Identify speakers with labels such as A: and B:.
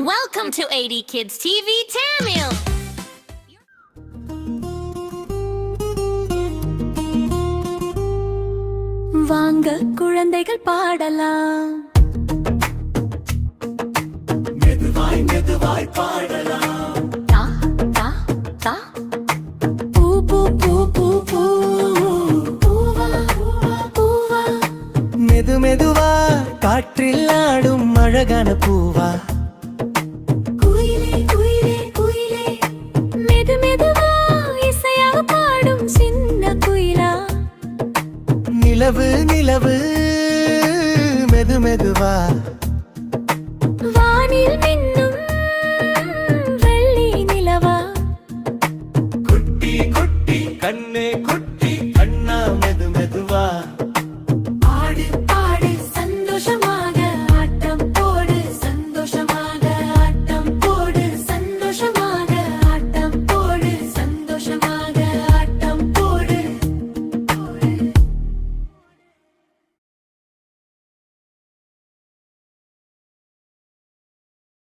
A: Welcome to AD Kids TV Tamil. வாங்க குழந்தைகள் பாடலாம்,
B: மெதுவாய் மெதுவாய் பாடலாம்.
A: தா தா தா பூ பூ பூ பூ பூ பூவா பூவா.
B: மெது மெதுவா காற்றில் ஆடும் அழகான பூவா.